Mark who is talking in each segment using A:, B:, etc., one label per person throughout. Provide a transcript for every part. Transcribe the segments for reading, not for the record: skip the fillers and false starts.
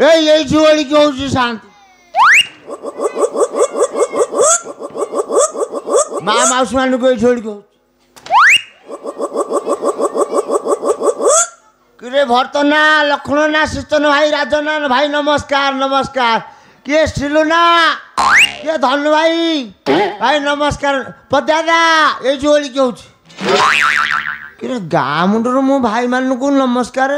A: এই ঝোলি কি হচ্ছে শান্তি মা মাউসী ମାନଙ୍କୁ এই ঝোলি কি কিরে ভর্তনা লক্ষণ না সৃষ্টন ভাই রাজনা ভাই নমস্কার নমস্কার কিଏ শিলু না কিଏ ধନু ভাই ভাই নমস্କାର ପଦାଦା এই ଝୋଲି କି ହଉଛି କିରେ ଗାଁ ମୁଣ୍ଡରୁ ମୁଁ ଭାଇମାନଙ୍କୁ ନମସ୍କାର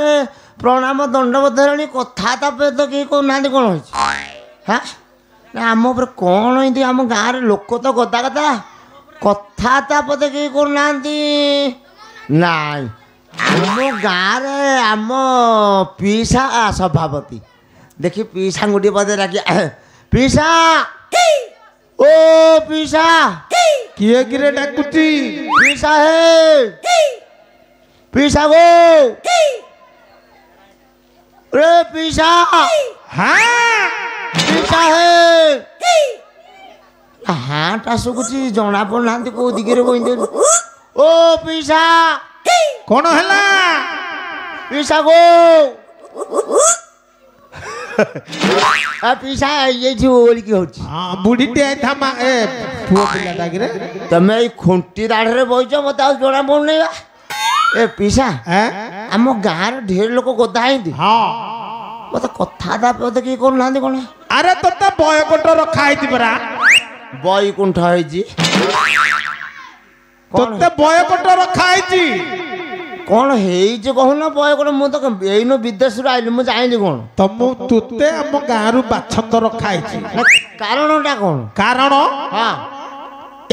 A: ପ୍ରଣାମ ଦଣ୍ଡବତ ହେଲାଣି କଥାବାର୍ତ୍ତା ପାଇଁ ତ କେହି କହୁନାହାନ୍ତି କ'ଣ ହେଇଛି ହାଁ ନା ଆମ ଉପରେ କ'ଣ ଏମିତି ଆମ ଗାଁରେ ଲୋକ ତ ଗଦା ଗଦା କଥାବାର୍ତ୍ତା ପଦେ କେହି କରୁନାହାନ୍ତି ନାଇଁ ଆମ ଗାଁରେ ଆମ ପିଇସା ସଭାପତି ଦେଖି ପିଇସାଙ୍କୁ ଟିକେ ପଦେ ଡାକି ପିଇସା ଓ ପିଇସା
B: କିଏ କିରେ ଡାକୁଛି
A: ପିଇସା ହେ ପିଇସା ଗୋ रे पिसा
B: हाँ
A: पिसा है हाँ टासु कुछ जना पड़ना को दिखे रे बोइंदे ओ पिसा
B: कौन हैला
A: पिसा गो आ पिसा ये झोली की होची
B: हां बुढ़ी टे था मा ए पुओ पिला दागिरे
A: तमे ई खुंटी दाढ़ रे बइछ मते आ जना पड़नै बा ए पिसा आम गाँव ढेर लोक गदा है
B: हाँ
A: मत कथा पद कि करना कौन
B: अरे तो बयकुंठ रखा परा
A: बयकुंठ
B: तोते बयकुंठ रखा
A: कौन कहूना बयकुंठ मुझे तो यही विदेश आईली मुझे जाइली कौन
B: तुम तुते आम गाँव बाछंद रखा
A: कारणटा कौन
B: कारण
A: हाँ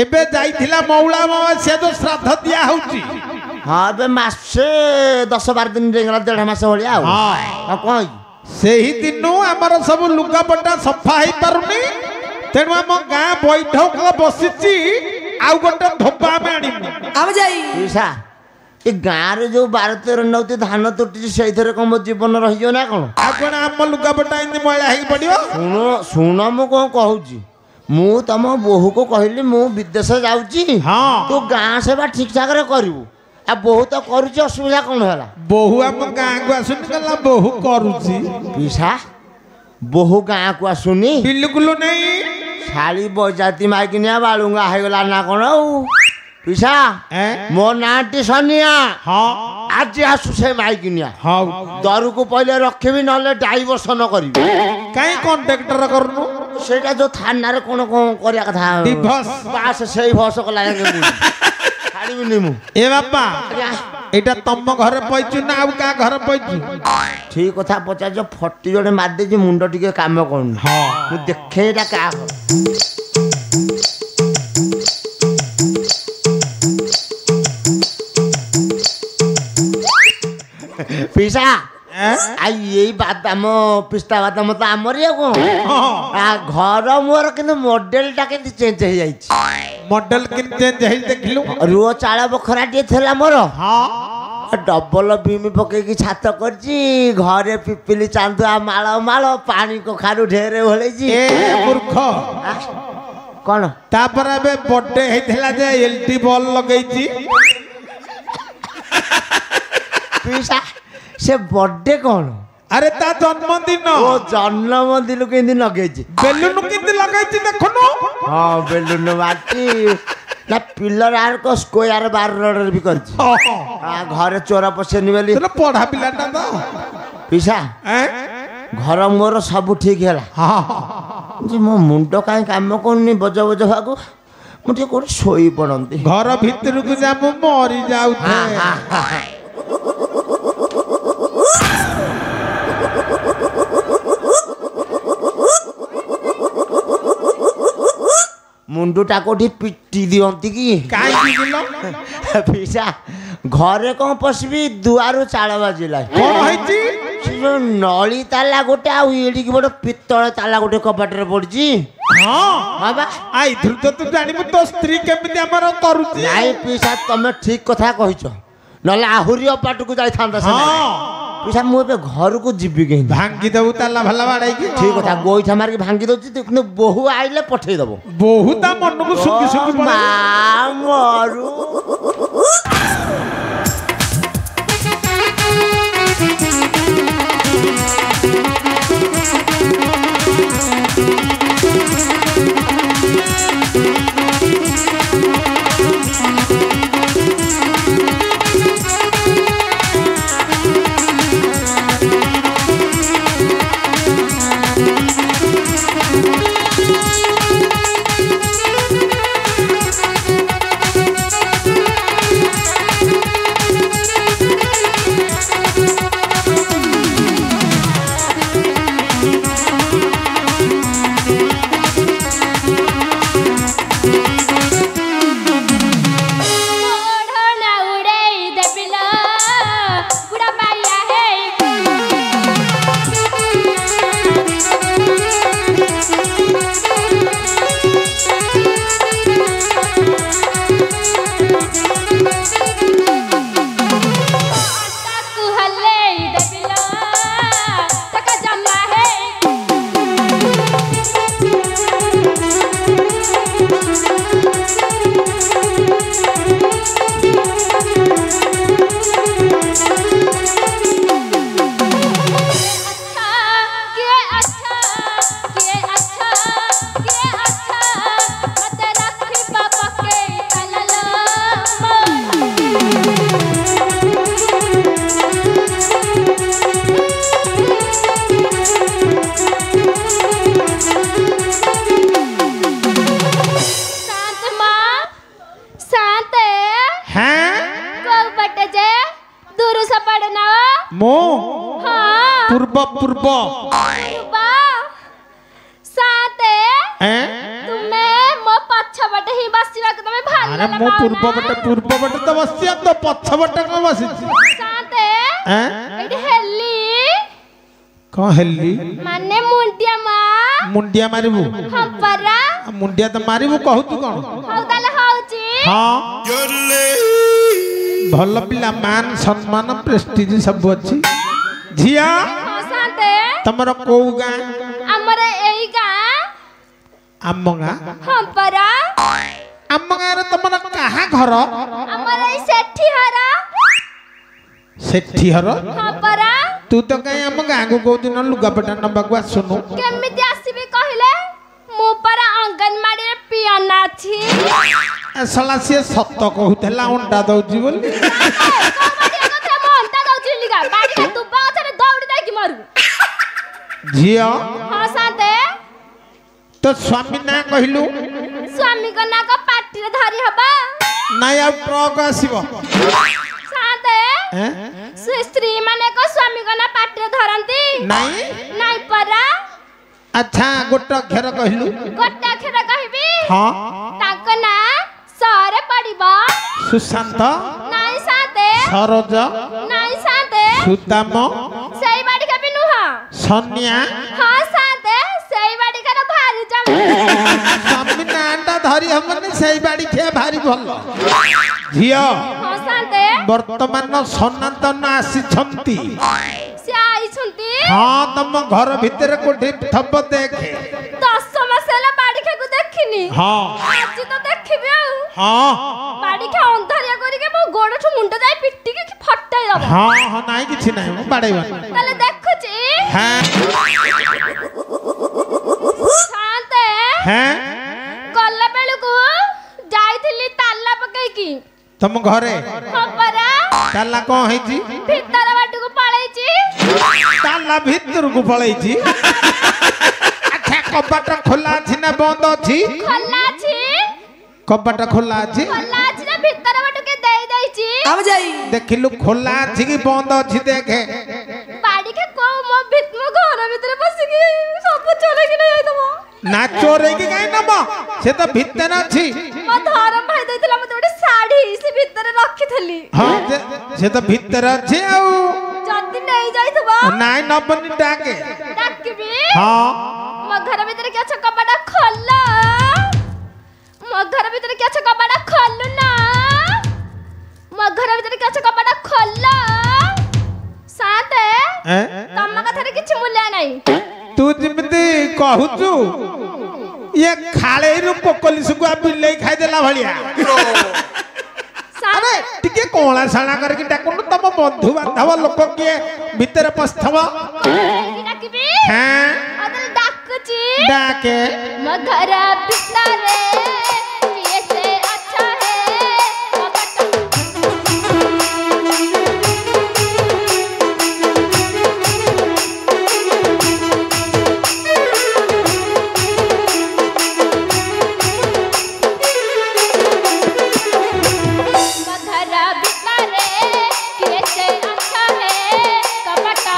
B: एबे जाइथिला मौला से जो श्राद्ध दिया होची
A: हाँ बे मासे 10-12 दिन रेंगला 1.5 मास भलिया हां कौन
B: से ही दिनु हमर सब लुगापटा सफा ही पारुनी तेनु हम गाँ बैठक बसिची आउ गोटे धोबा में आनी
C: आम जाई
A: ईसा ए गाँ रे जो 12-13 नौती धान तुटी से इधर को जीवन रहियो ना कोन
B: आ कोन हम लुगापटा इने मैला हे पडियो
A: सुनो मु को कहूची मु तम बोहू को कहली मु विदेश जाउची
B: हां
A: तो गाँ सेवा ठीक ठाक रे करिवु आ बहु तो करुची असुविधा कौन है
B: बहु आम गाँ को आसुनी गला बहु करुची
A: पिसा बहु गाँ को आसुनी
B: बिल्कुल नहीं
A: शाली बजाती माइकिनिया बालुंगा है गला ना कौन पिसा मो नाटी सनिया
B: हाँ
A: आज आसु से माइकिनिया
B: हाँ
A: दरु को पहले रखेबी नले डाइवर्स न करिबी
B: काई कांट्रैक्टर करनु
A: सेटा जो थाना रे कोन कोन करिया कथा
B: डिवोर्स
A: पास सही भस कला के
B: ए बापा एटा तम घर पैचु ना अब का घर पैचु
A: ठीक कथा पचार जो फटी जड़े मार दे मुंड टिके काम कर
B: हां
A: मु देखे एटा का पिसा आई यही बादाम पिस्ता बादाम तो आमरी को घर मोर किंतु मॉडल टा केंति चेंज हो जाई
B: मॉडल किन चेंज है देखलु
A: रुओ चाला बखरा टे थला मोर
B: हां
A: डबल बीम पके की छात करजी घरे पिपिली चांदुआ माळ माळ पानी को खारु ढेरे होले जी
B: ए मूर्ख
A: कोन
B: तापर बे बर्थडे हेथला जे एलटी बॉल लगई छी
A: पिसा से बर्थडे कौन
B: अरे ता जन्मदिन
A: ओ जन्मदिन केंदी लगेछि
B: बेलून केंदी लगेछि देखनो
A: हां बेलून माटी ना पिलर आर को स्क्वायर बार रोडर भी करछि हां घर चोरा पसेनी बेली
B: तने पढ़ा पिलाटा तो
A: पिसा घर मोर सब ठीक हैला
B: हां
A: जे मो मुंड काई काम कोनी बज बज भागु मुठे कोन सोई पड़ंती
B: घर भीतर को जा मु मरी जाउ थे
A: मुंडुटा कोठी पिटी दियंती की
B: काई दिलो
A: पिसा घरे कौन पसबी दुआरु चाल बाजिला
B: कोन होइची
A: जो नली ताला गोटे आ एडी की बड़ पित्तल ताला गोटे कपाट रे पड़जी
B: हां
A: हां बा
B: आई धुर तो जानिबु तो स्त्री केमिति हमर करूची
A: नाई पिसा तमे ठीक कथा कहिचो नले आहुरी अपाट को जाई थांदा से
B: हां
A: पिसा मु बे घर को जिबी के
B: भांगी दउ ताला भला बाड़ाई की
A: ठीक कथा गोइठा मार के भांगी दउची तो बहु आइले पठै दबो
B: बहुत मन को सुखी सुखी
A: मा मरु
B: पूर्व पूर्व
C: साते
B: हैं
C: तुमे मो पछबटे ही बसिबा के तमे भाल
B: अरे मो पूर्व बटे तो बसिया तो पछ बटे को बसी
C: साते
B: हैं
C: एडी हेली
B: कौन हेली
C: माने
B: मुंडिया मारिबू
C: हम परा
B: मुंडिया तो मारिबू कहू तू कौन
C: हौ ताले हौची
B: हाँ भल पिला मान सम्मान प्रेस्टीज सब अच्छी झिया
C: हां साते
B: तमरो को गां
C: हमरे एई गा
B: आम गां
C: हम परा
B: आम गां रे तमरो कहाँ घर
C: हमरे सेठी हरा
B: सेठी हर
C: हम परा
B: तू तो कहीं आम गां को को दिन लुगापटा नबाकू आसुनु
C: केमिति आसीबी कहिले मो परा अंगनवाड़ी रे पियाना छी
B: सला से सत कहूला अंडा दौची बोली झिया
C: हाँ साते
B: तो स्वामी ना कहलु
C: स्वामी को ना को पार्टी रे धरी हबा
B: नाय आ ट्रक आसीबो
C: साते
B: हैं
C: स्त्री माने को स्वामी को ना पार्टी रे धरंती
B: नहीं
C: नहीं परा
B: अच्छा गोटा घेर कहलु
C: गोटा खेर कहबी
B: हां
C: ताको ना सारे पड़िबा
B: सुशांत
C: नहीं साते
B: सरोज
C: नहीं साते
B: सुदाम
C: सही बाड़ी का भी नुहा
B: सोनिया
C: हाँ साते सही बाड़ी का भारी जम
B: स्वामी नांटा धरी हमने सही बाड़ी खे भारी भल झिया
C: हाँ साते
B: वर्तमान सनातन आसी छंती
C: से आई सुनती
B: हाँ तुम घर भीतर कोठी थप देखे
C: 10 मास ହେଲା ବାଡି ଖାକୁ ଦେଖିନି
B: हाँ
C: ଆଜି ତ ଦେଖିବି ଆଉ
B: हाँ
C: ବାଡି ଖା ଅନ୍ଧାରିଆ କରିକି ମୋ ଗୋଡଠୁ ମୁଣ୍ଡ ଯାଇ ପିଟିକି କି ଫଟାଇ ଦବ
B: हाँ हाँ नहीं किछि नहीं मु बाड़ेबा
C: ତାହେଲେ ଦେଖୁଛି
B: हैं
C: ଶାନ୍ତେ
B: हैं
C: ଗଲା ବେଳକୁ ଯାଇଥିଲି ତାଲା ପକେଇକି
B: तुम घरे
C: ଖବର
B: ताला कौन है जी
C: ଭିତର ବାଟକୁ ପଳେଇଛି
B: ताला भीतर को पड़े जी अच्छा कबाट खोला अछि ना बंद अछि
C: ଖୋଲା ଅଛି
B: कबाट खोला अछि
C: ଖୋଲା ଅଛି ନା ଭିତର ବାଟକୁ ଦେଇ ଦେଇଛି
D: अब जाई
B: देखिलु खोला अछि कि बंद अछि देखे
C: ବାଡି ଖା କୋ ମୋ ଘର ଭିତରେ ବସିକି ସବୁ ଚୋରେଇକି ନେଇ ଯାଇଥିବ
B: ना चोरे की काई नब से तो भीतर अछि
C: ମୋ ଧରମ ଭାଇ ଦେଇଥିଲା ମତେ ଗୋଟେ ଶାଢୀ ସେ ଭିତରେ ରଖିଥିଲି
B: हाँ से तो भीतर अछि आउ
C: ଯଦି ନେଇ ଯାଇଥିବ
B: नाई नबनी डाके
C: ଡାକିବି
B: हाँ
C: ମୋ ଘର ଭିତରେ କିଏ ଅଛ କବାଟ ଖୋଲ ମୋ ଘର ଭିତରେ କିଏ ଅଛ କବାଟ ଖୋଲୁ ନା ମୋ ଘର ଭିତରେ କିଏ ଅଛ କବାଟ ଖୋଲ ସାତେ ତମ କଥାରେ କିଛି ମୂଲ୍ୟ ନାହିଁ
B: तू जिमती कहूचु ये खाले रु कोकलिस को बिल्ले खाई देला भलिया अरे टिके कोला साला करके डाकुनु तम बंधु बांधव लोक के भीतर पस्थव
C: ଡାକିବି
B: हां
C: ଅଦଲ ଡାକୁଛି
B: डाके
C: ମୋ ଘର ଭିତରେ କିଏ ସେ ଅଛ ହେ କବାଟ मधरा बितारे कैसे अच्छा है कपटा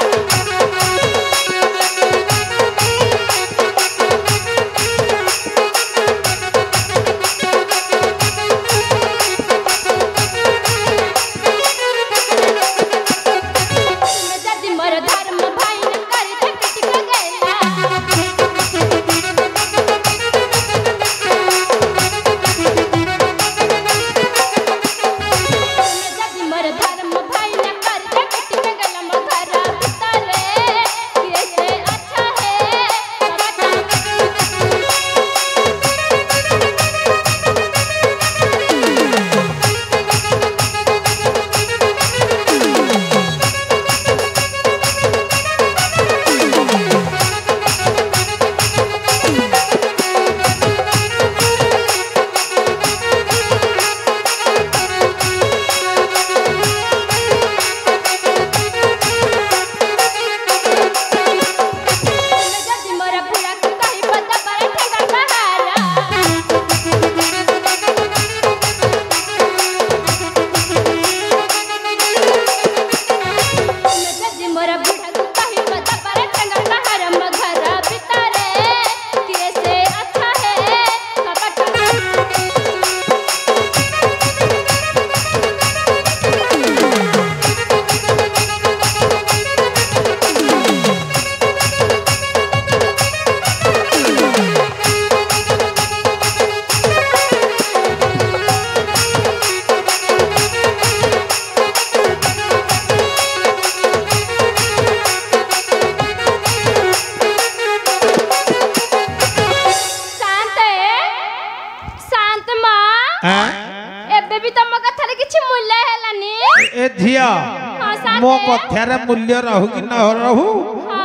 C: शांत माँ एबे भी तम कथारे किछि मूल्य हेलानी
B: ए झिया
C: हाँ, साथे।
B: मो कथारे मूल्य रहू कि न रहू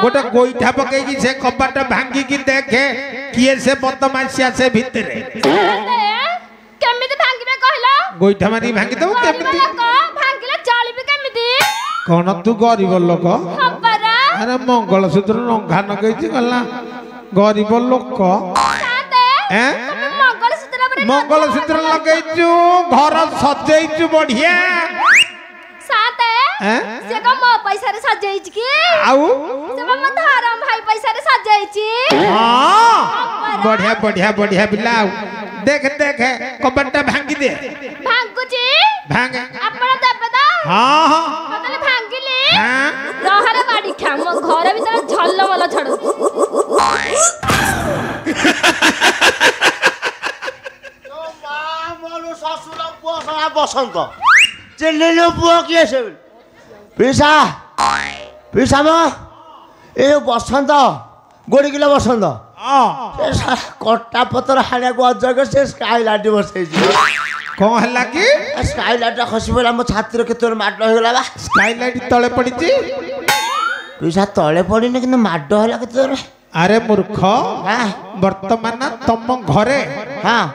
B: गोटे गोईठा पकेगी से कबाट भांगी की देखे किए से बदमाशिया से भितरे
C: केमिति भांगिबे कहला
B: गोईठा मारी भांगी दऊ केमिति
C: भांगिले चलिबे केमिति
B: कोन तू गरीब लोक
C: हपरा
B: अरे मंगलसूत्र रंगा नगैछि गला गरीब लोक
C: साथे
B: मंगलसूत्र लगैछु घर सजैछु बढ़िया
C: साथे से को मो पैसा रे सजैछि की
B: आउ
C: से मो धरम भाई पैसा रे सजैछि
B: हां बढ़िया बढ़िया बढ़िया बिलाउ देख देख कबड्डा भांगी दे
C: भांगुची
B: भांग
C: आपण देबे दा
B: हां हां
C: मतलब भांगिली
B: हां
C: रहरे बाडी खा मो घर भीतर झल्ल मल छड़ू
A: बसंत चिल्लिलो पुओ किए से पिसा पिसा म ए बसंत गोड़ी किलो बसंत कटा पतर हाणिया को अजग से स्काई लाइट बसै
B: कौन हल्ला की
A: स्काई लाइट खसी पड़ा मो छात्र के तोर माड होगला बा
B: स्काई लाइट तले पड़ीची
A: पिसा तले पड़िने किंतु माड होला के तोर
B: अरे मूर्ख
A: हां
B: वर्तमान तुम घरे
A: हां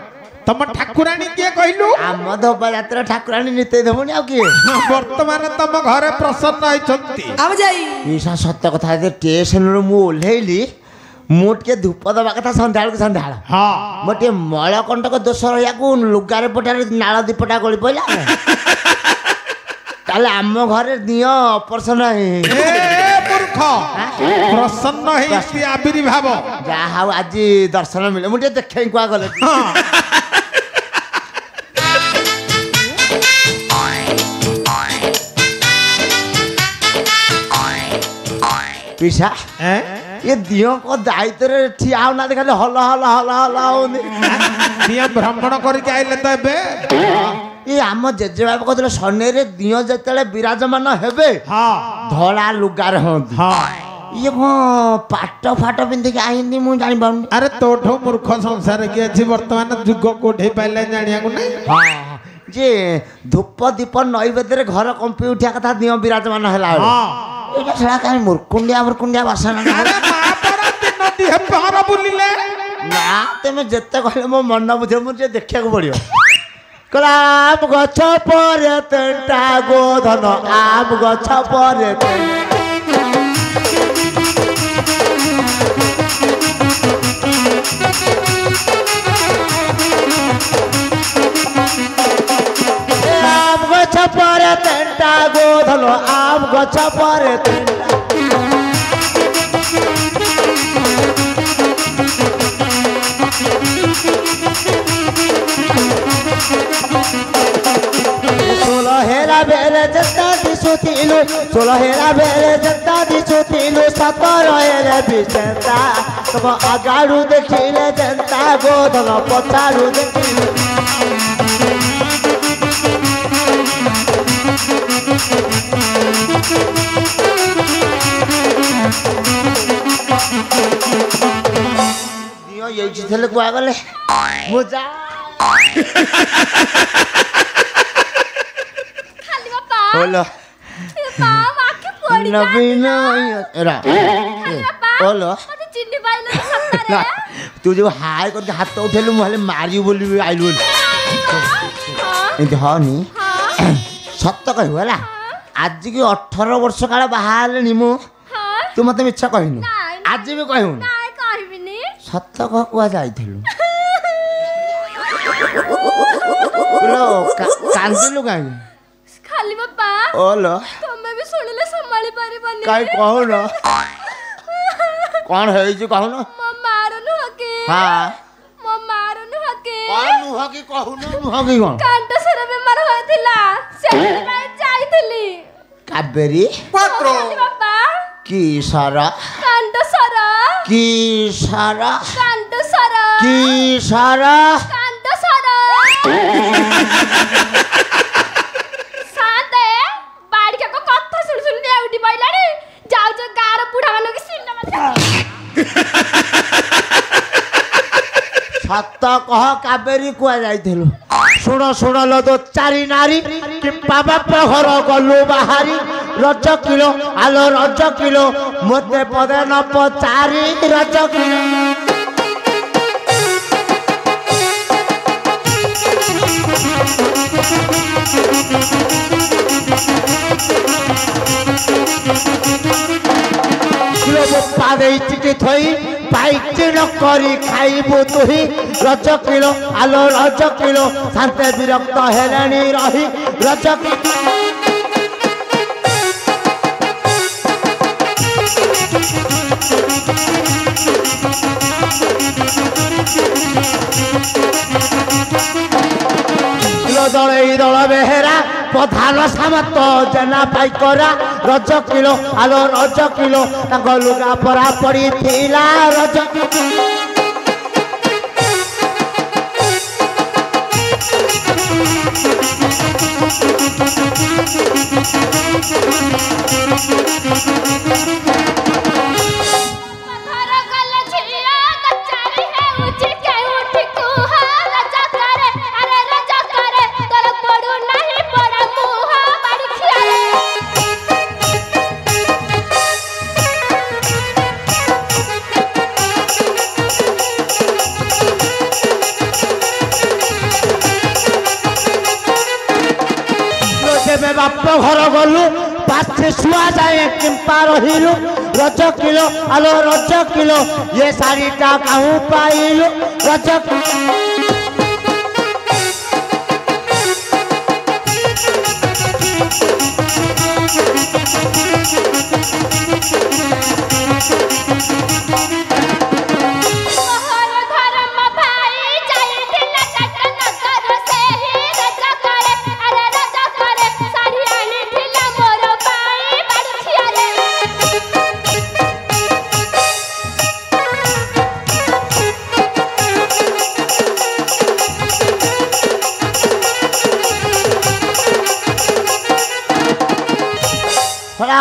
B: तुम ठाकुराणी किए कहलु
A: आम धोबा यात्रा ठाकुराणी निते देबनी आ किए
B: वर्तमान तुम घरे प्रसन्न होइछंती
D: अब जाई
A: पिसा सत्य कथा दे स्टेशन रो मु ओल्हेली मोट के धूप दबा कथा संध्याळ
B: हां
A: मोटे मळ कंटक दोष रहिया को लुगारे पटारे नाळ दीपटा गଳି पइला ताले आम घरे दियो ऑपरेशन
B: ए मूर्ख प्रसन्न हेसी आविर्भाव
A: जा हाउ आज दर्शन मिले मुटे देखे कुआ गले पिसा ये दियो को दायित्व रे ठिया ना देखा हल हल हल हल होनी
B: दिया भ्रमण करके आइले तो एबे
A: ये आम जेजे बाबा कहते शनि रे दियो जतले विराजमान हेबे
B: हां
A: धड़ा लुगार होंदी
B: हां
A: ये को पाट फाट पिंधि के आइंदी मु जानि बाउनी
B: अरे तोठो मूर्ख संसार के अछि वर्तमान जुग कोठे पाइले जानिया को नै
A: हां जे धूप दीप नैवेद्य घर कंपी उठिया कथा दियो विराजमान होला
B: हां
A: एटा छड़ा काई मुरकुंडिया बासन
B: अरे मां परा दिन दिह पहरा बुलिले
A: ना तमे जत्ते कहले मो मन बुझे मुझे देखिया को पड़ियो कलाम गछ पर तेंटा गोधन आम गछ पर आम गछ पर तेंटा गोधन आम गछ पर सोलो हेरा बेरे जत्ता दिसुतिलु सोलो हेरा बेरे जत्ता दिसुतिलु सतर हेरे बिचंता तब आगाडु देखिले जनता गोधन पछाडु देखिले दियो येछि थले कुआ गले मुजा
C: खाली बापा
A: बोलो
C: बाप आके पड़ी
A: नवीन रा बोलो
C: मते चिन्नी पाइलो सत्ता
A: ना
C: रे
A: तू जो हाय करके हाथ उठेलु मोहले मारी बोली आइलु एंती हनी सत्य कहू होला आज की 18 वर्ष काल बाहर निमु
C: हां
A: तू मते मिछ कहिनु
C: नाइ
A: आज भी कहू
C: नाइ कहबिनी
A: सत्य कह कुआ जाइथिलु लो कांदिलु काई
C: खाली बापा
A: ओलो
C: तमे भी सुनिले संभाली पारिबनी
A: काई कहू न कोन हेइ जे कहू न
C: मो मारनु हके
A: हां
C: मो मारनु हके
A: कोन नुह की कहू न नुह की कोन
C: कांट सर बेमार होइतिला से जाइतिली
A: काबेरी
D: पात्रो
C: बापा
A: की सारा
C: कांट सर
A: की सारा
C: कांट सर
A: की सारा
C: कांट सर साते बाड़ी को कथा सुन सुन उठी पइलानी जाउ जो गार बुढ़ा मानो के सिंडा
A: সত কহ কাবেରୀ কুয়া যাইଥିଲୁ শুণ শুণ লো দো চারি নারী কিম্পা বাপ ঘর গলু বাহারি রজ কিলো আলো রজ কিলো মতে পদে ন পচারি রজ কিলো থই পাইচিন করি খাইবু তুহি রজ কিলো আলো রজ কিলো শান্তে বিরক্ত হেলেনি রহি রজ দল এই দল বেহেরা প্রধান সামত জেনা পাইকরা রজ কিলো আলো রজ কিলো তাঙ্ক লুগা পরা পড়ি থিলা রজ বাপ ঘর গলু পাশে শুয়া যায় কিম্পা রহিলু রজ কিলো আলো রজ কিলো এ শাড়িটা কাহু পাইলু রজ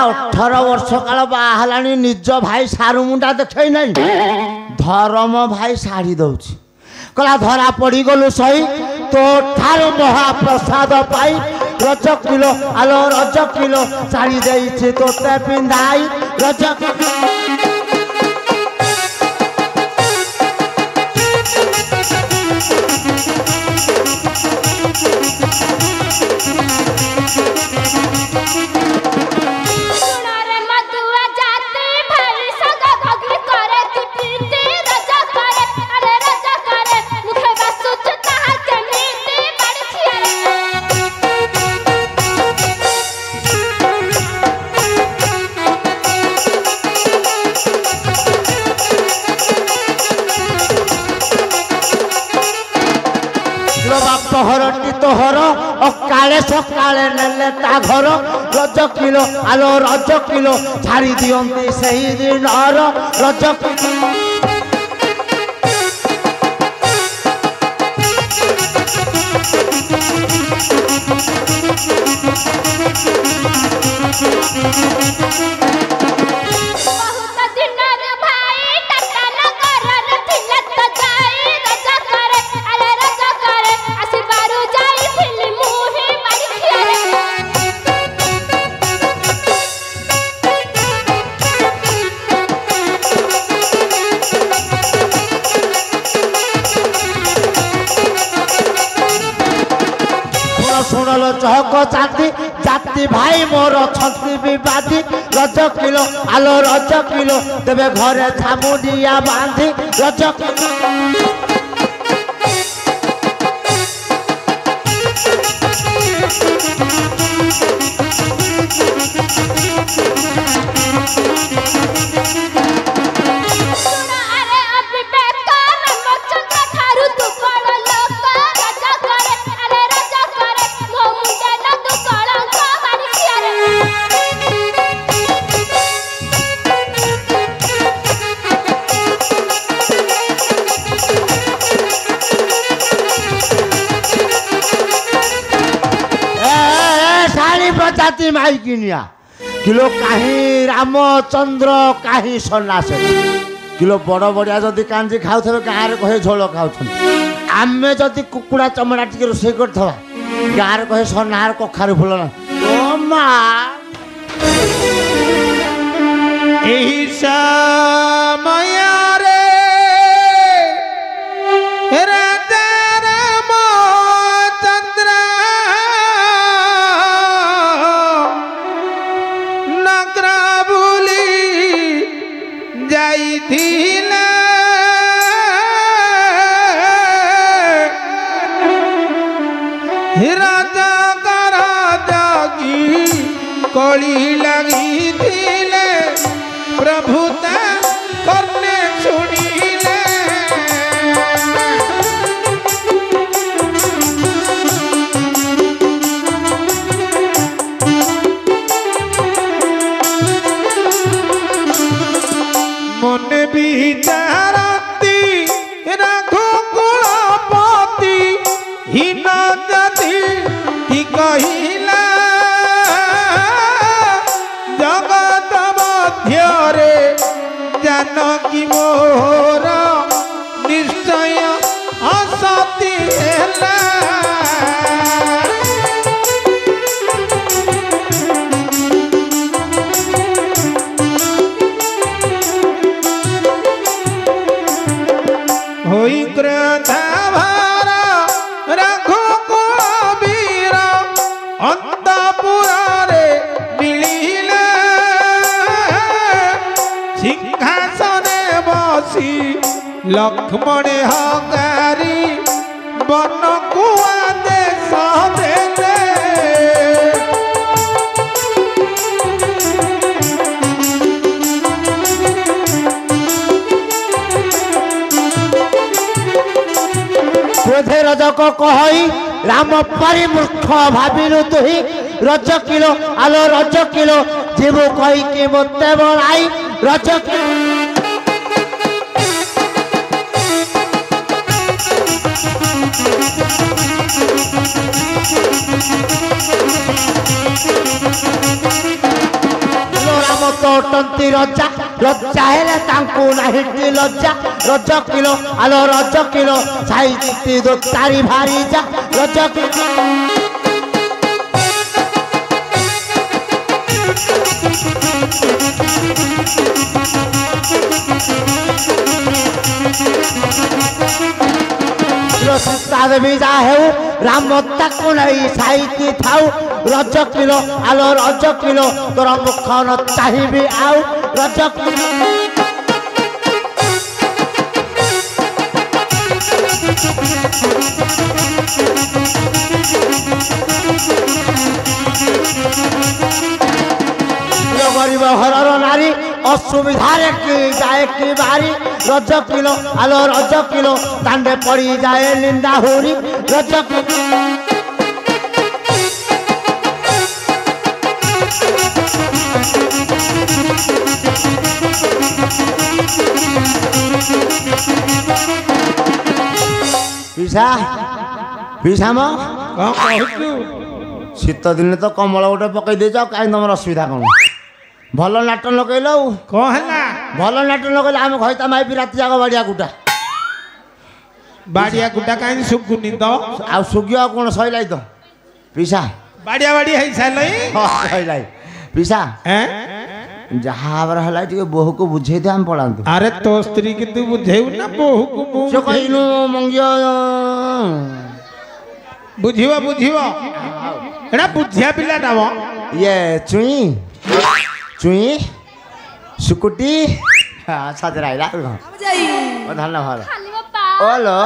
A: अठार वर्ष काल बाहला निज भाई सारू मुंडा देखे नहीं धर्म भाई शाढ़ी दौची कला धरा पड़ी गलु सही तो ठार महाप्रसाद पाई रज किलो आलो रज किलो शाढ़ी दे तोते पिंधाई रज हरटी तो हर काले सकाले नेले ता घर रज किलो आलो रज किलो छाड़ी दियंती सही दिन रज शुणल चहक जाति जाति भाई मोर छंती विवादी रज किलो आलो रज किलो तेरे घरे छामुंडिया बांधी रज जाति माई किनिया किलो काही रामचंद्र काही सन्यासी किलो बड़ बड़िया जदि कांजी खाऊ गाँव कहे झोल खाऊ आम जदि कुकुड़ा चमड़ा टी रोषे कर गाँव कहे सनार कखारू फुल ना ओ माँ
B: एही समय रे राजा रामचंद्र नगर बुली जाइथिले राजा जागी कली लगी थिले प्रभु करने सुनिले मन विचारती रघुकुलपति हीन जति कि कहिला जगत मध्यरे जानकी मोर निश्चय असती ହେଲା होई क्रोधाभार रघुकुल वीर अंतपुरे मिलिले सिंहासने बसी लक्ष्मण हकारी वन को आदेश देले
A: क्रोधे रजक कहि राम परि मूर्ख भाविलु तुही रज किलो आलो रज किलो जीवु कहि के मते बणाई रज राम तो टंती रजा लज्जा हेले तांकु नाही लज्जा रज किलो आलो रज किलो साई दो तारी भारी जा रज भी जा हेउ राम ताकु नहीं साई थाउ रज किलो आलो रज किलो तोर मुख न चाहिए आउ रज गरीब घर नारी असुविधा की जाए कि बारी रज किलो आलो रज किलो दांडे पड़ी जाए निंदा हुरी रज पिसा पिसा म शीत दिन तो कमल गोटे पकई दे कहीं तुम असुविधा कौन भल नाट लगे भल नाट लगे आम खैता माइपी राति जाक बाड़िया गुटा
B: बाड़िया गुटा कहीं सुगुनी तो
A: आ सुगिया कौन सैलाई तो पिसा
B: बाड़िया बाड़ी है
A: सैलाई पिसा जहाँ है बोहू को बुझे दे हम पढ़ातु
B: अरे तो स्त्री की तू बुझेउ ना बोहू को
A: से कहनु मंगियो
B: बुझिवा बुझिवा एड़ा बुझिया पिला डाव
A: ये चुई चुई सुकुटी हां सजराइला ओ धन्ना भालो
C: खाली बापा
A: ओलो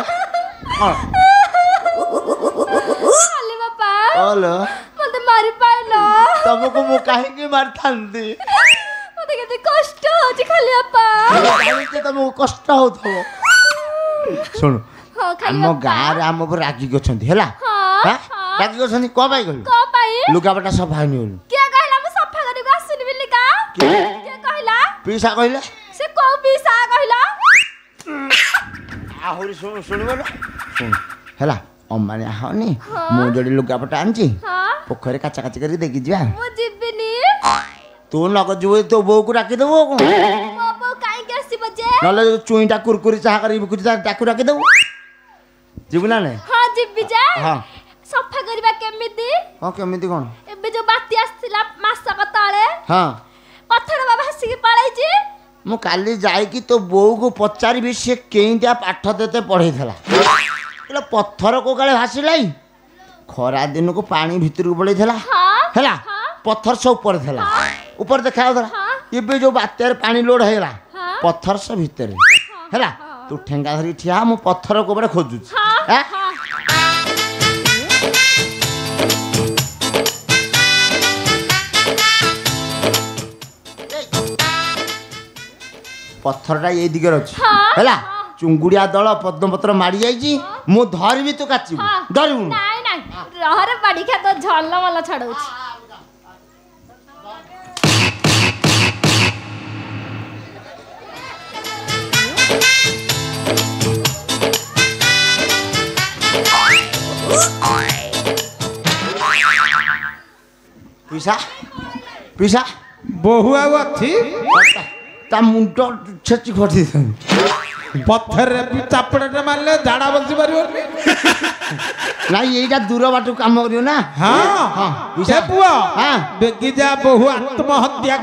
C: खाली बापा
A: ओलो
C: मते मारी पाइलो
A: तुमको मु काहे की मार थांदी
C: मते केते कष्ट होची खाली बापा
A: के तुमको कष्ट होथो सुन
C: हां खाली
A: हम गाँ रे हम पर रागी गछंती हला हां रागी गछंती को पाई कहलु
C: को पाई
A: लुगापटा सफा नि होलु
C: के कहला म सफा करी को आसुनी बिल्ली का के कहला
A: पीसा कहले
C: से को पीसा कहला
A: आहुरी सुन सुनबो सुन हला अम्माने आहनी मु जोडी लुगापटा आंची
C: हां
A: पोखरे काचा काची करी देखि जिया
C: मु जिबिनी
A: तू नक जुए तो बो को राखी देबो
C: बाबू काई के आसी बजे
A: नले चुईटा कुरकुरी चाह करी बिकुची ताकू डाकी देबू जीबू ना नहीं
C: हां जिबी जा
A: हां
C: सफा करबा केमिति
A: हां केमिति कोन
C: एबे जो बाती आस्थिला मासक तळे
A: हां
C: पत्थर बाबा हसी के पळाई छी
A: मु काली जाई कि तो बो को पचारि भी से केइटा पाठ देते पढ़ई थला एला पत्थर को काले भासिलाई खरा दिन को पानी भीतर को पड़ई थला हैला पत्थर से ऊपर थला ऊपर देखा थला एबे जो बात्यार पानी लोड हैला पत्थर से भीतर हैला तू ठेंगा धरी ठिया मु पत्थर को बड़े खोजु हैं पत्थरटा ये दिगर अछि हैला चुंगुड़िया दल पद्मपत्र मारी जाइछि मु धरबी तो काची डरबू
C: नाही नाही रहरे बाड़ी खा तो झल्ला मला छडौछि
A: पिसा पिसा
B: बहु आउ अछि
A: ता मुंड छेची खटी
B: पत्थर रे भी चापड़े मारले झाड़ा बसी पारिबोनी
A: नाही एटा दूर बाटू काम करियो ना
B: हां हां
A: पिसा
B: पुआ
A: हां
B: बेगी जा बहु आत्महत्या